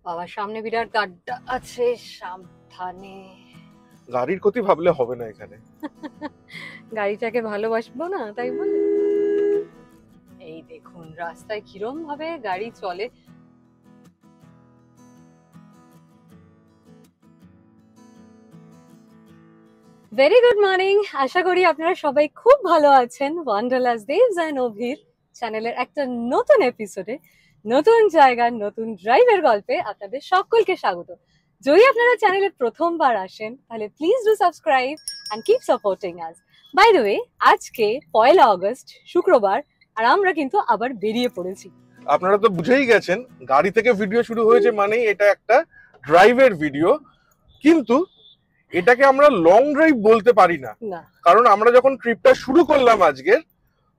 বাবার সামনে বিরাট গাড্ডা আছে, সাবধানে। গাড়ির ক্ষতি ভাবলে হবে না এখানে। গাড়িটাকে ভালোবাসবো না তাই বলে? এই দেখুন রাস্তায় কিরম ভাবে গাড়ি চলে। ভেরি গুড মর্নিং, আশা করি আপনারা সবাই খুব ভালো আছেন। ওয়ান্ডারলাস দেবস এন্ড অভির চ্যানেলের একটা নতুন এপিসোডে, নতুন জায়গার নতুন ড্রাইভের গল্পে আপনাদের সকলকে স্বাগত। যদি আপনারা চ্যানেলে প্রথমবার আসেন তাহলে please do subscribe and keep supporting us. By the way, আজকে 1 আগস্ট শুক্রবার, আর আমরা কিন্তু আবার বেরিয়ে পড়েছি। আপনারা তো বুঝেই গেছেন গাড়ি থেকে ভিডিও শুরু হয়েছে মানেই এটা একটা ড্রাইভের ভিডিও, কিন্তু এটাকে আমরা লং ড্রাইভ বলতে পারি না। কারণ আমরা যখন ট্রিপটা শুরু করলাম আজকের,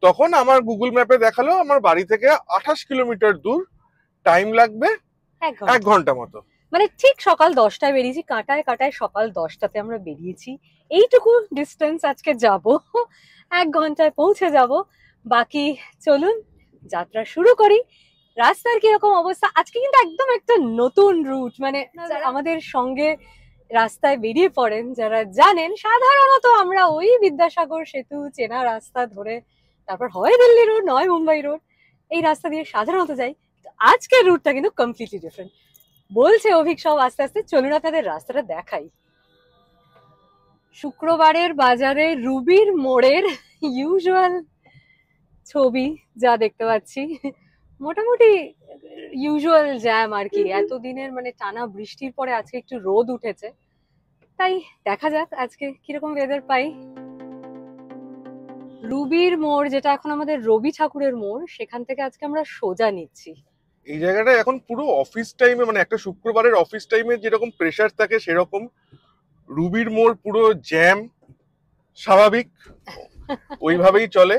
তখন আমার গুগল ম্যাপে দেখালো আমার বাড়ি থেকে 28 কিলোমিটার দূর, টাইম লাগবে 1 ঘন্টা মতো। মানে ঠিক সকাল 10টায় বেরিয়েছি, কাঁটায় কাঁটায় সকাল 10টাতে আমরা বেরিয়েছি। এইটুকু ডিস্টেন্স আজকে যাব, 1 ঘন্টায় পৌঁছে যাব। বাকি চলুন যাত্রা শুরু করি। রাস্তার কিরকম অবস্থা আজকে, কিন্তু একদম একটা নতুন রুট। মানে আমাদের সঙ্গে রাস্তায় বেরিয়ে পড়েন যারা জানেন, সাধারণত আমরা ওই বিদ্যাসাগর সেতু চেনা রাস্তা ধরে তারপর হয় দিল্লি রোড নয় মুম্বাই রোড, এই রাস্তা দিয়ে সাধারণত যাই। আজকের রুটটা কিন্তু কমপ্লিটলি ডিফারেন্ট। বলছে অভিক সব আস্তে আস্তে, চলুন আপনাদের রাস্তাটা দেখাই। শুক্রবারের বাজারে রুবির মোড়ের ইউজুয়াল ছবি যা দেখতে পাচ্ছি, মোটামুটি ইউজুয়াল জ্যাম আর কি। এতদিনের মানে টানা বৃষ্টির পরে আজকে একটু রোদ উঠেছে, তাই দেখা যাক আজকে কিরকম ওয়েদার পাই। রুবির মোড়, যেটা এখন আমাদের রবি ঠাকুরের মোড়, সেখান থেকে আজকে আমরা সোজা নিচ্ছি। এই জায়গাটা এখন পুরো অফিস টাইমে, মানে একটা শুক্রবারের অফিস টাইমে যেরকম প্রেসার থাকে সেরকম। রুবির মোড় পুরো জ্যাম, স্বাভাবিক ওইভাবেই চলে।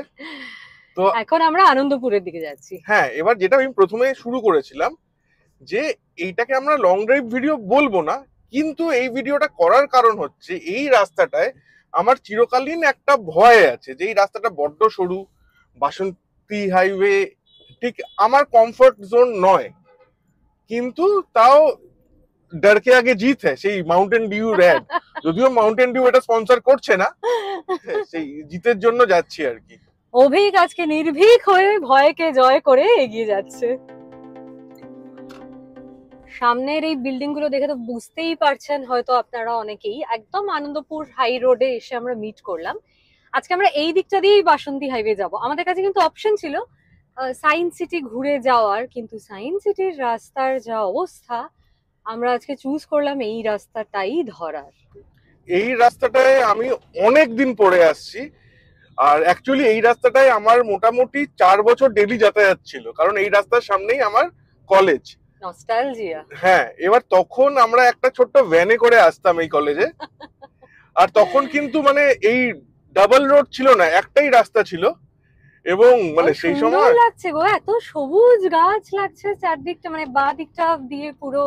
তো এখন আমরা আনন্দপুরের দিকে যাচ্ছি। হ্যাঁ, এবার যেটা আমি প্রথমে শুরু করেছিলাম যে এইটাকে আমরা লং ড্রাইভ ভিডিও বলবো না, কিন্তু এই ভিডিওটা করার কারণ হচ্ছে এই রাস্তাটায় আমার চিরকালীন একটা ভয় আছে যে এই রাস্তাটা বড্ড সরু, বাসন্তী হাইওয়ে ঠিক আমার কমফর্ট জোন নয়, কিন্তু তাও ডরকে আগে জিত হ্যাঁ, সেই মাউন্টেন ডিউ র্যাড, যদিও মাউন্টেন ডিউ এটা স্পন্সর করছে না, সেই জিতের জন্য যাচ্ছি আর কি। অভিক আজকে নির্ভীক হয়ে ভয়কে জয় করে এগিয়ে যাচ্ছে। সামনের এই বিল্ডিং গুলো দেখে তো বুঝতেই পারছেন হয়তো আপনারা অনেকেই, একদম আনন্দপুর হাই রোডে এসে আমরা মিট করলাম। আজকে আমরা এই দিকটা দিয়েই বাসন্তী হাইওয়ে যাব। আমাদের কাছে কিন্তু অপশন ছিল সায়েন্স সিটি ঘুরে যাওয়ার, কিন্তু সায়েন্স সিটির রাস্তার যা অবস্থা, আমরা আজকে চুজ করলাম এই রাস্তাটাই ধরার। এই রাস্তাটায় আমি অনেক দিন পরে আসছি, আর অ্যাকচুয়ালি এই রাস্তাটায় আমার মোটামুটি 4 বছর ডেলি যাতায়াত ছিল, কারণ এই রাস্তার সামনেই আমার কলেজ। নস্টালজিয়া। হ্যাঁ, এবার তখন আমরা একটা ছোট্ট ভ্যানে করে আসতাম এই কলেজে, আর তখন কিন্তু মানে এই ডাবল রোড ছিল না, একটাই রাস্তা ছিল। এবং মানে সেই সময় লাগছে গো, এত সবুজ গাছ লাগছে চারদিকটা, মানে বাঁ দিকটা দিয়ে পুরো।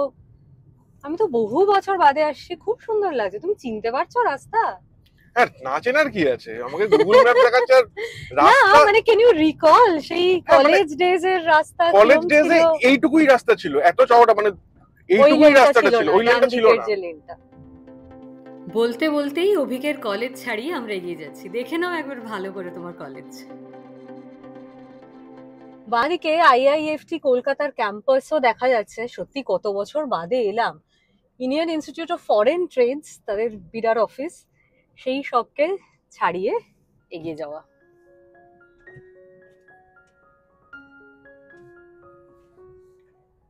আমি তো বহু বছর বাদে আসছি, খুব সুন্দর লাগছে। তুমি চিনতে পারছো রাস্তা? হ্যাঁ, না চেনার কি আছে, আমাকে গুগল ম্যাপ দেখাচ্ছে। আর রাস্তা মানে ক্যান ইউ রিকল সেই কলেজ ডেজ এর রাস্তা? কলেজ ডেজ এ এইটুকুই রাস্তা ছিল, এত চওড়া, মানে এইটুকুই রাস্তাটা ছিল, ওই লেনটা ছিল না। বলতে বলতেই অভিকের কলেজ ছাড়িয়ে আমরা এগিয়ে যাচ্ছি। দেখে নাও একবার ভালো করে তোমার কলেজ। বাঁদিকে আইআইএফটি কলকাতার ক্যাম্পাসও দেখা যাচ্ছে। সত্যি কত বছর বাদে এলাম। Indian Institute of Foreign Trades, তাদের বিরাট অফিস, সেই সবকে ছাড়িয়ে এগিয়ে যাওয়া।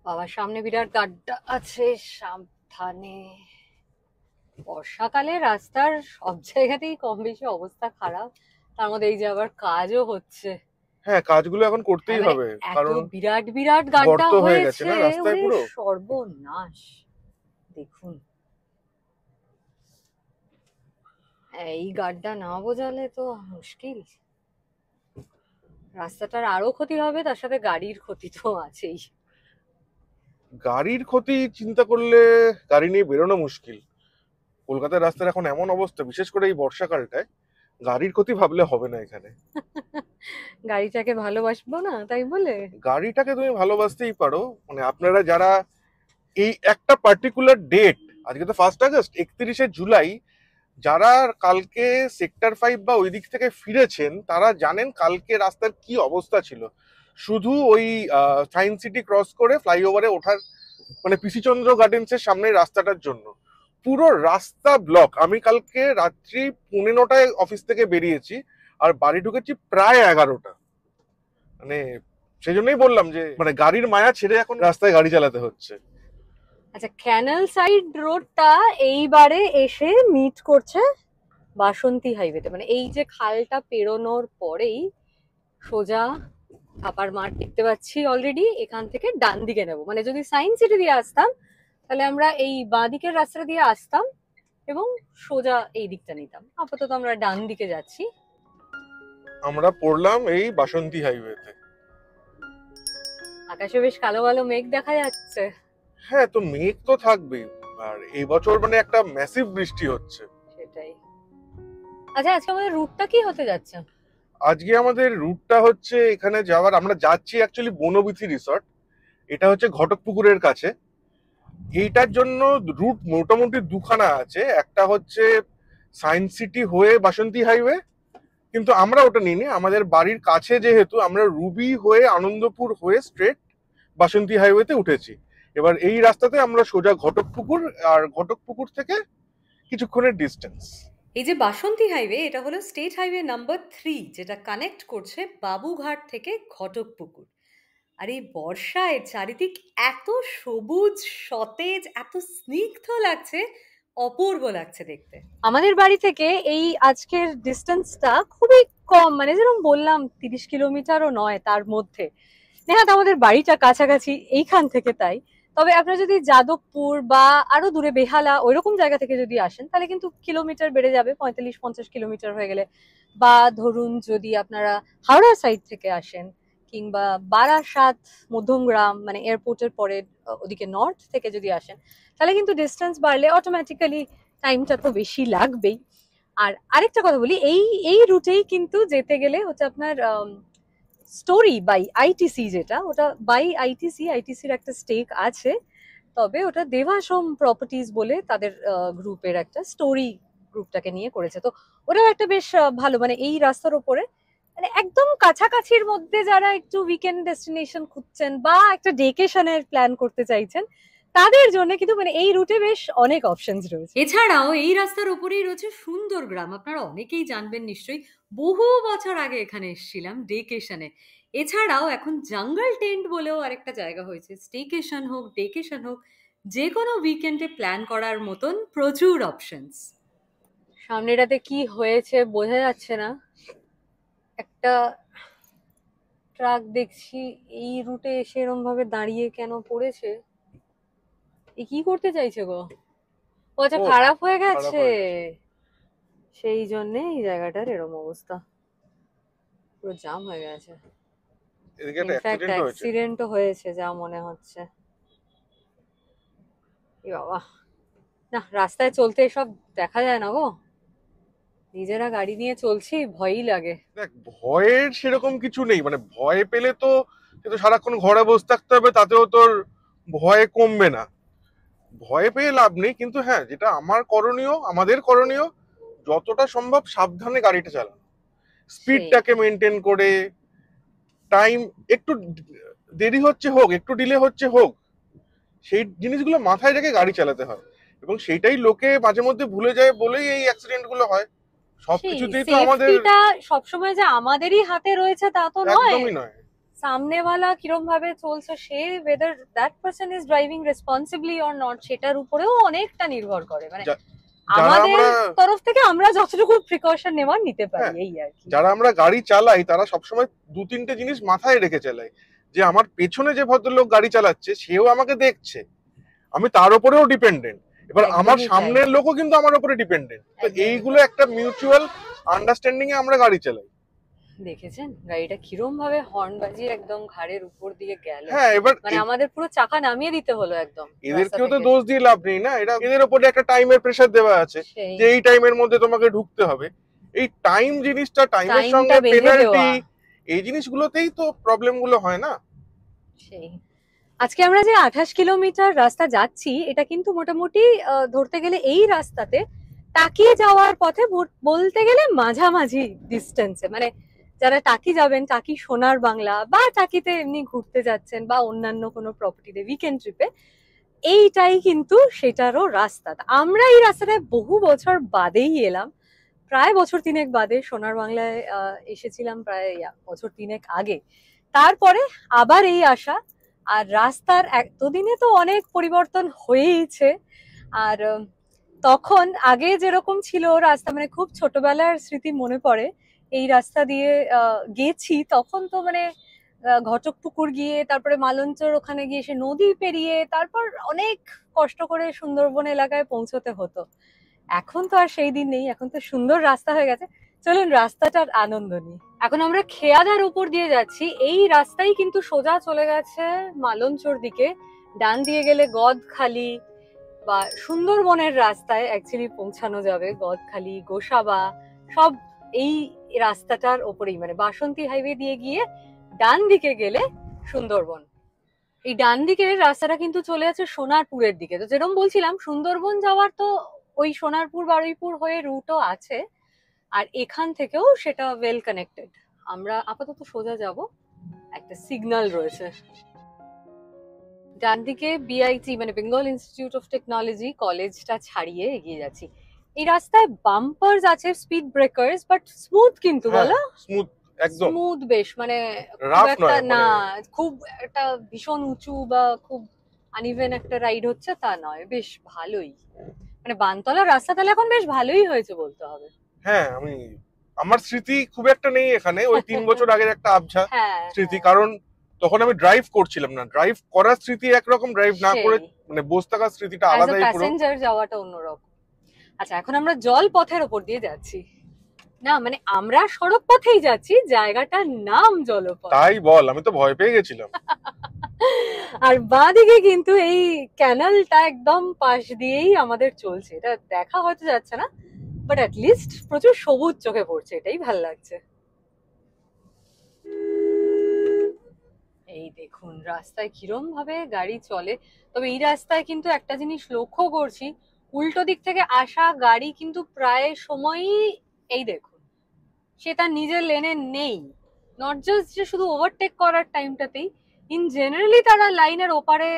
বাবার সামনে বিরাট গাড্ডা আছে, সাবধানে। বর্ষাকালে রাস্তার সব জায়গাতেই কম বেশি অবস্থা খারাপ, তার মধ্যে এই যে আবার কাজও হচ্ছে। হ্যাঁ, কাজগুলো এখন করতেই হবে, কারণ বিরাট বিরাট গাড্ডা হয়ে গেছে না রাস্তায় পুরো। সর্বনাশ। দেখুন এই গাড্ডা না বোঝালে তো মুশকিল। রাস্তাটার আরো ক্ষতি হবে, তার সাথে গাড়ির ক্ষতি তো আছেই। গাড়ির ক্ষতি চিন্তা করলে গাড়ি নিয়ে বেরোনো মুশকিল। কলকাতার রাস্তার এখন এমন অবস্থা, বিশেষ করে এই বর্ষাকালটায় গাড়ির ক্ষতি ভাবলে হবে না এখানে। গাড়িটাকে ভালোবাসবো না তাই বলে? গাড়িটাকে তুমি ভালোবাসতেই পারো, মানে আপনারা যারা এই একটা পার্টিকুলার ডেট, আজকে তো 1 আগস্ট, 31 জুলাই, যারা কালকে সেক্টর 5 বা ওই দিক থেকে ফিরেছেন তারা জানেন কালকে রাস্তার কি অবস্থা ছিল। শুধু ওই সায়েন্স সিটি ক্রস করে ফ্লাইওভারে ওঠার মানে পিসিচন্দ্র গার্ডেন্সের সামনে রাস্তাটার জন্য পুরো রাস্তা ব্লক। আমি কালকে রাত্রি 9:30টায় অফিস থেকে বেরিয়েছি আর বাড়ি ঢুকেছি প্রায় 11টা। মানে সেই জন্যই বললাম যে মানে গাড়ির মায়া ছেড়ে এখন রাস্তায় গাড়ি চালাতে হচ্ছে। আচ্ছা, ক্যানাল সাইড রোডটা এইবারে এসে মিট করছে বাসন্তী হাইওয়েতে, মানে এই যে খালটা পেরোনোর পরেই সোজা থাপার মাঠ দেখতে পাচ্ছি অলরেডি। এখান থেকে ডান দিকে নেবো, মানে যদি সায়েন্স সিটি দিয়ে আসতাম তাহলে আমরা এই বাঁ দিকের রাস্তা দিয়ে আসতাম এবং সোজা এই দিকটা নিতাম। আপাতত আমরা ডান দিকে যাচ্ছি। আমরা পড়লাম এই বাসন্তী হাইওয়েতে। আকাশে বেশ কালো কালো মেঘ দেখা যাচ্ছে। হ্যাঁ, তো মেঘ তো থাকবেই, আর এই বছর মানে একটা ম্যাসিভ বৃষ্টি হচ্ছে। সেটাই। আচ্ছা, আজকে আমাদের রুটটা কি হতে যাচ্ছে? আজকে আমাদের রুটটা হচ্ছে এখানে যাওয়ার, আমরা যাচ্ছি অ্যাকচুয়ালি বনবিথি রিসর্ট। এটা হচ্ছে ঘটকপুকুরের কাছে। এইটার জন্য রুট মোটামুটি দুখানা আছে, একটা হচ্ছে সায়েন্স সিটি হয়ে বাসন্তী হাইওয়ে, কিন্তু আমরা ওটা নিইনি। আমাদের বাড়ির কাছে যেহেতু, আমরা রুবি হয়ে আনন্দপুর হয়ে স্ট্রেট বাসন্তী হাইওয়েতে উঠেছি। এবার এই রাস্তাতে আমরা সোজা ঘটকপুকুর, আর ঘটকপুকুর থেকে কিছুক্ষণের ডিস্টেন্স। এই যে বাসন্তী হাইওয়ে, এটা হলো স্টেট হাইওয়ে নাম্বার 3, যেটা কানেক্ট করছে বাবুঘাট থেকে ঘটকপুকুর। আর এই বর্ষায় চারিদিক এত সবুজ, সতেজ, এত স্নিগ্ধ লাগছে, অপূর্ব লাগছে দেখতে। আমাদের বাড়ি থেকে এই আজকের ডিস্টেন্সটা খুবই কম, মানে যেরকম বললাম 30 কিলোমিটারও নয় তার মধ্যে। নেহাত আমাদের বাড়িটা কাছাকাছি এইখান থেকে, তাই। তবে আপনারা যদি যাদবপুর বা আরো দূরে বেহালা ওইরকম জায়গা থেকে যদি আসেন তাহলে কিন্তু কিলোমিটার বেড়ে যাবে, 45-50 কিলোমিটার হয়ে গেলে। বা ধরুন যদি আপনারা হাওড়া সাইড থেকে আসেন কিংবা বারাসাত, মধ্যমগ্রাম, মানে এয়ারপোর্টের পরে ওদিকে নর্থ থেকে যদি আসেন তাহলে কিন্তু ডিস্টেন্স বাড়লে অটোমেটিক্যালি টাইমটা তো বেশি লাগবেই। আর আরেকটা কথা বলি, এই এই রুটেই কিন্তু যেতে গেলে হচ্ছে আপনার স্টোরি বাই আইটিসি, যেটা ওটা বাই আইটিসির একটা স্টেক আছে। তবে ওটা দেবাশ্রম প্রপার্টিজ বলে তাদের গ্রুপের একটা স্টোরি গ্রুপটাকে নিয়ে করেছে। তো ওটাও একটা বেশ ভালো, মানে এই রাস্তার উপরে মানে একদম কাছাকাছির মধ্যে যারা একটু উইকেন্ড ডেস্টিনেশন খুঁজছেন বা একটা ডেকেশনের প্ল্যান করতে চাইছেন তাদের জন্য কিন্তু মানে এই রুটে বেশ অনেক অপশনস রয়েছে। এছাড়াও এই রাস্তার উপরেই রয়েছে সুন্দরগ্রাম, আপনারা অনেকেই জানবেন নিশ্চয়ই, বহু বছর আগে এখানে এসেছিলাম ডেকেশনে। এছাড়াও এখন জঙ্গল টেন্ট বলেও আরেকটা জায়গা হয়েছে, স্টেকেশন হোক ডেকেশন হোক, যে কোনো উইকেন্ডে প্ল্যান করার মতন প্রচুর অপশনস। সামনেটাতে কি হয়েছে বোঝা যাচ্ছে না, একটা ট্রাক দেখছি এই রুটে এসে এরম ভাবে দাঁড়িয়ে কেন পড়েছে, এ কি করতে চাইছে গো? ও আচ্ছা, খারাপ হয়ে গেছে, সেই জন্য এই জায়গাটার এরম অবস্থা, পুরো জাম হয়ে গেছে। ইনফ্যাক্ট অ্যাক্সিডেন্টও হয়েছে যা মনে হচ্ছে। এ বাবা, না রাস্তায় চলতে এসব দেখা যায় না গো, নিজেরা গাড়ি নিয়ে চলছি ভয়ই লাগে। দেখ, ভয়ের সেরকম কিছু নেই, মানে ভয় পেলে তো সারাক্ষণ ঘরে বসে থাকতে হবে, তাতেও তোর ভয় কমবে না। ভয় পেয়ে লাভ নেই, কিন্তু হ্যাঁ, যেটা আমাদের করণীয় যতটা সম্ভব সাবধানে গাড়িটা চালানো, স্পিডটাকে মেনটেন করে। টাইম একটু দেরি হচ্ছে হোক, একটু ডিলে হচ্ছে হোক, সেই জিনিসগুলো মাথায় রেখে গাড়ি চালাতে হয়, এবং সেইটাই লোকে মাঝে মধ্যে ভুলে যায় বলেই এই অ্যাক্সিডেন্ট গুলো হয়। সবকিছুতেই তো আমাদের সবসময় যে আমাদেরই হাতে রয়েছে তা তো একদমই নয়। সামনেওয়ালা কিরম ভাবে চলছে, সে whether that person is driving responsibly or not, সেটার উপরেও অনেকটা নির্ভর করে। মানে আমাদের তরফ থেকে আমরা যতটুকু প্রিকশন নেওয়ার নিতে পারি, এই আর কি। যারা আমরা গাড়ি চালাই তারা সবসময় 2-3টে জিনিস মাথায় রেখে চালাই, যে আমার পেছনে যে ভদ্রলোক গাড়ি চালাচ্ছে সেও আমাকে দেখছে, আমি তার উপরেও ডিপেন্ডেন্ট, এবার আমার সামনের লোকও কিন্তু আমার উপরে ডিপেন্ডেন্ট। তো এইগুলো একটা মিউচুয়াল আন্ডারস্ট্যান্ডিং এ আমরা গাড়ি চালাই। দেখেছেন গাড়িটা কিরম ভাবে হর্ন বাজিয়ে একদম ঘাড়ের উপর দিয়ে গেল। হ্যাঁ, এবার মানে আমাদের পুরো চাকা নামিয়ে দিতে হলো একদম। এদেরকেও তো দোষ দিয়ে লাভ নেই না, এদের উপরে একটা টাইমের প্রেসার দেওয়া আছে যে এই টাইমের মধ্যে তোমাকে ঢুকতে হবে। এই টাইম জিনিসটা, টাইমের সঙ্গে পেনাল্টি, এই জিনিসগুলোতেই তো প্রবলেম গুলো হয় না। সেই আজকে আমরা যে 28 কিলোমিটার রাস্তা যাচ্ছি, এটা কিন্তু মোটামুটি ধরতে গেলে এই রাস্তাতে টাকি যাওয়ার পথে বলতে গেলে মাঝামাঝি ডিস্টেন্সে, মানে যারা টাকি যাবেন, টাকি সোনার বাংলা বা টাকিতে এমনি ঘুরতে যাচ্ছেন বা অন্যান্য কোনো প্রপার্টিতে উইকেন্ড ট্রিপে, এইটাই কিন্তু সেটারও রাস্তা। আমরা এই রাস্তাটায় বহু বছর বাদেই এলাম, প্রায় বছর তিনেক বাদে সোনার বাংলায় এসেছিলাম, প্রায় বছর তিনেক আগে। তারপরে আবার এই আসা। আর রাস্তার এতদিনে তো অনেক পরিবর্তন হয়েইছে। আর তখন আগে যেরকম ছিল রাস্তা, মানে খুব ছোটবেলার স্মৃতি মনে পড়ে। এই রাস্তা দিয়ে গেছি তখন তো মানে ঘটকপুকুর গিয়ে, তারপরে মালঞ্চর ওখানে গিয়ে সে নদী পেরিয়ে, তারপর অনেক কষ্ট করে সুন্দরবন এলাকায় পৌঁছতে হতো। এখন তো আর সেই দিন নেই, এখন তো সুন্দর রাস্তা হয়ে গেছে। চলুন রাস্তাটার আনন্দ নিই। এখন আমরা খেয়াদার উপর দিয়ে যাচ্ছি। এই রাস্তাই কিন্তু সোজা চলে গেছে মালঞ্চর দিকে। ডান দিয়ে গেলে গদখালি বা সুন্দরবনের রাস্তায় অ্যাকচুয়ালি পৌঁছানো যাবে। গদখালি, গোসাবা সব এই রাস্তাটার ওপরেই, মানে বাসন্তী হাইওয়ে দিয়ে গিয়ে ডান দিকে গেলে সুন্দরবন। এই ডান দিকের রাস্তাটা কিন্তু চলে যাচ্ছে সোনারপুরের দিকে। তো যেরকম বলছিলাম, সুন্দরবন যাওয়ার তো ওই সোনারপুর বারুইপুর হয়ে রুটও আছে, আর এখান থেকেও সেটা ওয়েল কানেক্টেড। আমরা আপাতত সোজা যাব, একটা সিগন্যাল রয়েছে ডান দিকে। বিআইটি মানে বেঙ্গল ইনস্টিটিউট অফ টেকনোলজি কলেজটা ছাড়িয়ে এগিয়ে যাচ্ছি। এই রাস্তায় বাম্পার্স আছে, স্পিড ব্রেকার্স, বাট স্মুথ কিন্তু, বলো? স্মুথ, একদম স্মুথ বেশ, মানে রাফ একটা নয়, না খুব একটা ভীষণ উঁচু বা খুব আনইভেন একটা রাইড হচ্ছে তা নয়, বেশ ভালোই। মানে বানতলা রাস্তা তাহলে এখন বেশ ভালোই হয়েছে বলতে হবে। হ্যাঁ, আমার স্মৃতি খুব একটা নেই এখানে, ওই 3 বছর আগের একটা আবঝা হ্যাঁ, স্মৃতি, কারণ তখন আমি ড্রাইভ করছিলাম না। ড্রাইভ করার স্মৃতি একরকম, ড্রাইভ না করে মানে বসে থাকার স্মৃতিটা অ্যাজ আ আলাদাই পুরো। প্যাসেঞ্জার যাওয়াটা অন্যরকম। আচ্ছা, এখন আমরা জল পথের ওপর দিয়ে যাচ্ছি। না মানে আমরা সড়ক পথেই যাচ্ছি, জায়গাটার নাম জলপথ। তাই বল, আমি তো ভয় পেয়ে গেছিলাম। আর বাঁদিকে কিন্তু এই ক্যানালটা একদম পাশ দিয়েই আমাদের চলছে। এটা দেখা হয়তো যাচ্ছে না, বাট লিস্ট প্রচুর সবুজ চোখে পড়ছে, এটাই ভাল লাগছে। এই দেখুন রাস্তায় কিরম ভাবে গাড়ি চলে। তবে এই রাস্তায় কিন্তু একটা জিনিস লক্ষ্য করছি, উল্টো দিক থেকে আসা গাড়ি কিন্তু প্রায় সময়ই, এই দেখুন, সে তার নিজের লেনে নেই। নট জাস্ট যে শুধু ওভারটেক করার টাইমটাতেই, ইন জেনারেলি তারা লাইনের ওপারে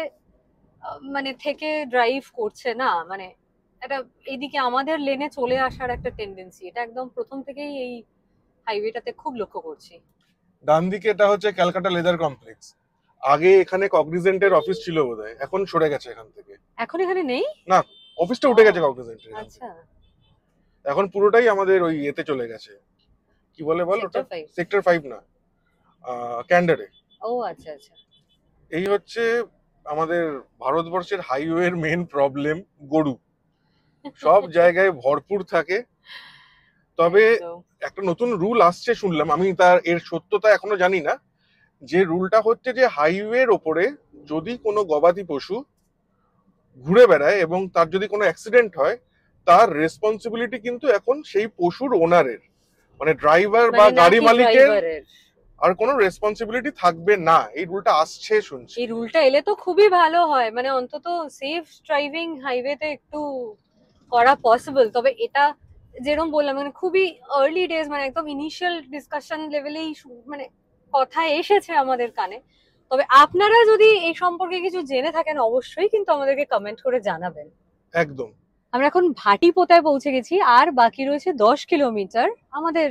মানে থেকে ড্রাইভ করছে না, মানে এটা এইদিকে আমাদের লেনে চলে আসার একটা টেন্ডেন্সি, এটা একদম প্রথম থেকেই এই হাইওয়েটাতে খুব লক্ষ্য করছি। ডান দিকে এটা হচ্ছে ক্যালকাটা লেদার কমপ্লেক্স। আগে এখানে কগনিজেন্টের অফিস ছিল বোধহয়, এখন সরে গেছে এখান থেকে। এখন এখানে নেই? না, অফিসটা উঠে গেছে কগনিজেন্টের। আচ্ছা, এখন পুরোটাই আমাদের ওই এতে চলে গেছে, কি বলে বল ওটা, সেক্টর 5। সেক্টর 5 না, ক্যান্ডারে। ও আচ্ছা আচ্ছা। এই হচ্ছে আমাদের ভারতবর্ষের হাইওয়ের মেন প্রবলেম, গরু সব জায়গায় ভরপুর থাকে। তবে একদম। একটা নতুন রুল আসছে শুনলাম, আমি এর সত্যতা এখনো জানি না। যে রুলটা হচ্ছে যে হাইওয়ের ওপরে যদি কোনো গবাদি পশু ঘুরে বেড়ায় এবং তার যদি কোনো অ্যাক্সিডেন্ট হয়, তার রেসপন্সিবিলিটি কিন্তু এখন সেই পশুর ওনারের, মানে ড্রাইভার বা মানে গাড়ি নাকি মালিকের ড্রাইভারের? আর কোনো রেসপন্সিবিলিটি থাকবে না। এই রুলটা আসছে শুনছি। এই রুলটা এলে তো খুবই ভালো হয়, মানে অন্তত সেফ ড্রাইভিং হাইওয়েতে একটু করা পসিবল। তবে এটা যেরকম বললাম, মানে খুবই আর্লি ডেজ, মানে একদম ইনিশিয়াল ডিসকাশন লেভেলেই মানে কথা এসেছে আমাদের কানে। তবে আপনারা যদি এই সম্পর্কে কিছু জেনে থাকেন, অবশ্যই কিন্তু আমাদেরকে কমেন্ট করে জানাবেন। একদম। আমরা এখন ভাটিপোতায় পৌঁছে গেছি, আর বাকি রয়েছে 10 কিলোমিটার আমাদের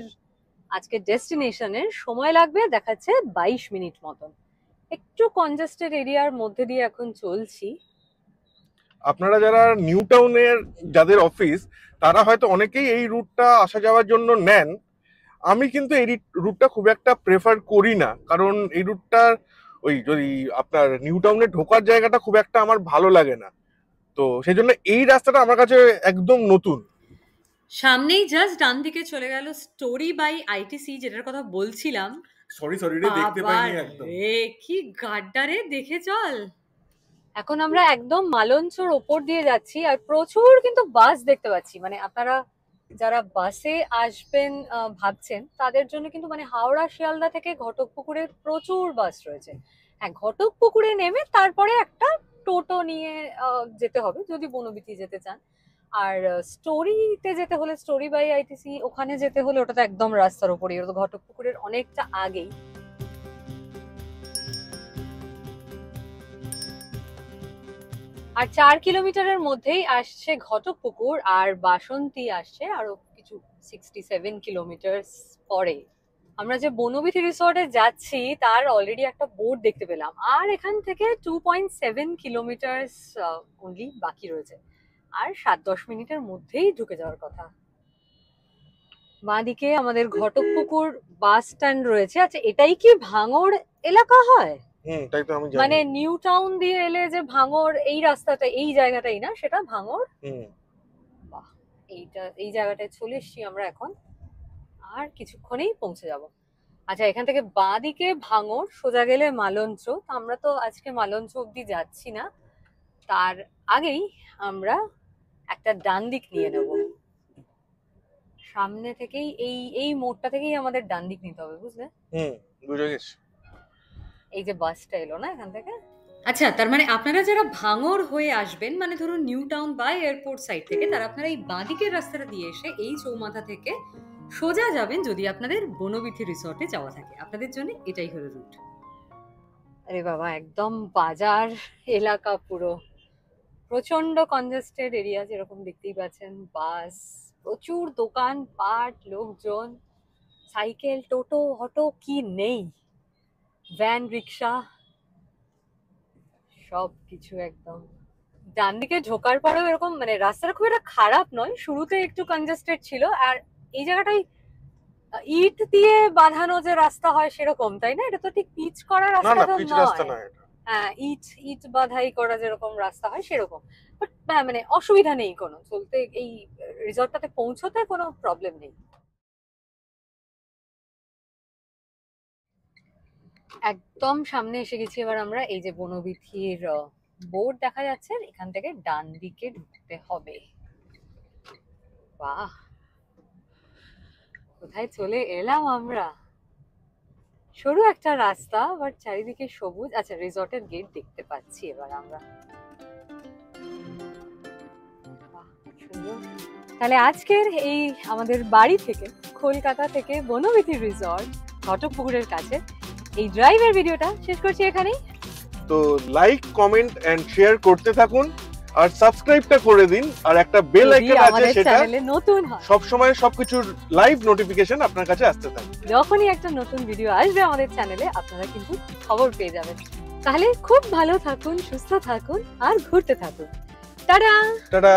আজকে ডেস্টিনেশনের। সময় লাগবে দেখাচ্ছে 22 মিনিট মতন। একটু কনজেস্টেড এরিয়ার মধ্যে দিয়ে এখন চলছি। আপনারা যারা নিউ টাউনের যাদের অফিস, তারা হয়তো অনেকেই এই রুটটা আসা যাওয়ার জন্য নেন। আমি কিন্তু এই রুটটা খুব একটা প্রেফার করি না, কারণ এই রুটটা ওই যদি আপনার নিউ টাউনে ঢোকার জায়গাটা খুব একটা আমার ভালো লাগে না। তো সেই জন্য এই রাস্তাটা আমার কাছে একদম নতুন। সামনেই জাস্ট ডান দিকে চলে গেল স্টোরি বাই আইটিসি, যেটার কথা বলছিলাম। সরি রে, দেখতে পাইনি একদম। রে কি গাড্ডারে, দেখে চল। এখন আমরা একদম মালঞ্চর ওপর দিয়ে যাচ্ছি, আর প্রচুর কিন্তু বাস দেখতে পাচ্ছি। মানে আপনারা যারা বাসে আসবেন ভাবছেন, তাদের জন্য কিন্তু মানে হাওড়া শিয়ালদা থেকে ঘটকপুকুরে প্রচুর বাস রয়েছে। হ্যাঁ, ঘটকপুকুরে নেমে তারপরে একটা টোটো নিয়ে যেতে হবে যদি বনবিথি যেতে চান। আর স্টোরিতে যেতে হলে, স্টোরি বাই আইটিসি, ওখানে যেতে হলে ওটা তো একদম রাস্তার উপরেই, ওটা তো ঘটকপুকুরের অনেকটা আগেই। আর 4 কিলোমিটারের মধ্যেই আসছে ঘটকপুকুর, আর বাসন্তী আসছে আরো কিছু 67 কিলোমিটার পরে। আমরা যে বনবিথি রিসর্টে যাচ্ছি তার অলরেডি একটা বোর্ড দেখতে পেলাম, আর এখান থেকে 2.7 কিলোমিটার অনলি বাকি রয়েছে, আর 7-10 মিনিটের মধ্যেই ঢুকে যাওয়ার কথা। বাঁদিকে আমাদের ঘটকপুকুর বাস স্ট্যান্ড রয়েছে। আচ্ছা, এটাই কি ভাঙড় এলাকা হয়? তাই তো আমি জানি। মানে নিউ টাউন দিয়ে এলে যে ভাঙড়, এই রাস্তাটা, এই জায়গাটাই না, সেটা ভাঙড়। বাহ, এই জায়গাটায় চলে এসছি আমরা এখন, আর কিছুক্ষণেই পৌঁছে যাব। আচ্ছা, এখান থেকে বাঁদিকে ভাঙড়, সোজা গেলে মালঞ্চ। আমরা তো আজকে মালঞ্চ অব্দি যাচ্ছি না, তার আগেই আমরা একটা ডান দিক নিয়ে নেব। সামনে থেকেই এই মোড়টা থেকেই আমাদের ডান দিক নিতে হবে, বুঝলে? বুঝে গেছি। এই যে বাসটা এলো না এখান থেকে। আচ্ছা, তার মানে আপনারা যারা ভাঙড় হয়ে আসবেন, মানে ধরুন নিউ টাউন বা এয়ারপোর্ট সাইড থেকে, তারা আপনারা এই বাঁদিকের রাস্তাটা দিয়ে এসে এই চৌমাথা থেকে সোজা যাবেন যদি আপনাদের বনবিথি রিসর্টে যাওয়া থাকে। আপনাদের জন্য এটাই হলো রুট। আরে বাবা, একদম বাজার এলাকা পুরো, প্রচন্ড কনজেস্টেড এরিয়া, যেরকম দেখতেই পাচ্ছেন। বাস, প্রচুর দোকান পাট, লোকজন, সাইকেল, টোটো, অটো, কি নেই, ভ্যান, রিক্সা, সব কিছু একদম। ডান দিকে ঢোকার পরেও এরকম, মানে রাস্তাটা খুব একটা খারাপ নয়, শুরুতে একটু কনজেস্টেড ছিল। আর এই জায়গাটাই ইট দিয়ে বাঁধানো যে রাস্তা হয় সেরকম, তাই না? এটা তো ঠিক পিচ করা রাস্তা তো নয়। হ্যাঁ, ইট বাঁধাই করা যেরকম রাস্তা হয় সেরকম। বাট হ্যাঁ, মানে অসুবিধা নেই কোনো, চলতে, এই রিসর্টটাতে পৌঁছতে কোনো প্রবলেম নেই। একদম সামনে এসে গেছি এবার আমরা। এই যে বনবিথির বোর্ড দেখা যাচ্ছে, এখান থেকে ডান দিকে ঢুকতে হবে। বাহ, কোথায় চলে এলাম আমরা! সরু একটা রাস্তা, বাট চারিদিকে সবুজ। আচ্ছা, রিসর্টের গেট দেখতে পাচ্ছি এবার আমরা। তাহলে আজকের এই আমাদের বাড়ি থেকে, কলকাতা থেকে বনবিথি রিসর্ট ঘটকপুকুরের কাছে এই ড্রাইভের ভিডিওটা শেষ করছি এখানেই। তো লাইক, কমেন্ট এন্ড শেয়ার করতে থাকুন, আর সাবস্ক্রাইবটা করে দিন, আর একটা বেল আইকন আছে, সেটা নতুন হয়, সব সময় সবকিছুর লাইভ নোটিফিকেশন আপনার কাছে আসতে থাকবে। যখনই একটা নতুন ভিডিও আসবে আমাদের চ্যানেলে, আপনারা কিন্তু খবর পেয়ে যাবেন। তাহলে খুব ভালো থাকুন, সুস্থ থাকুন, আর ঘুরতে থাকুন। Tata tata.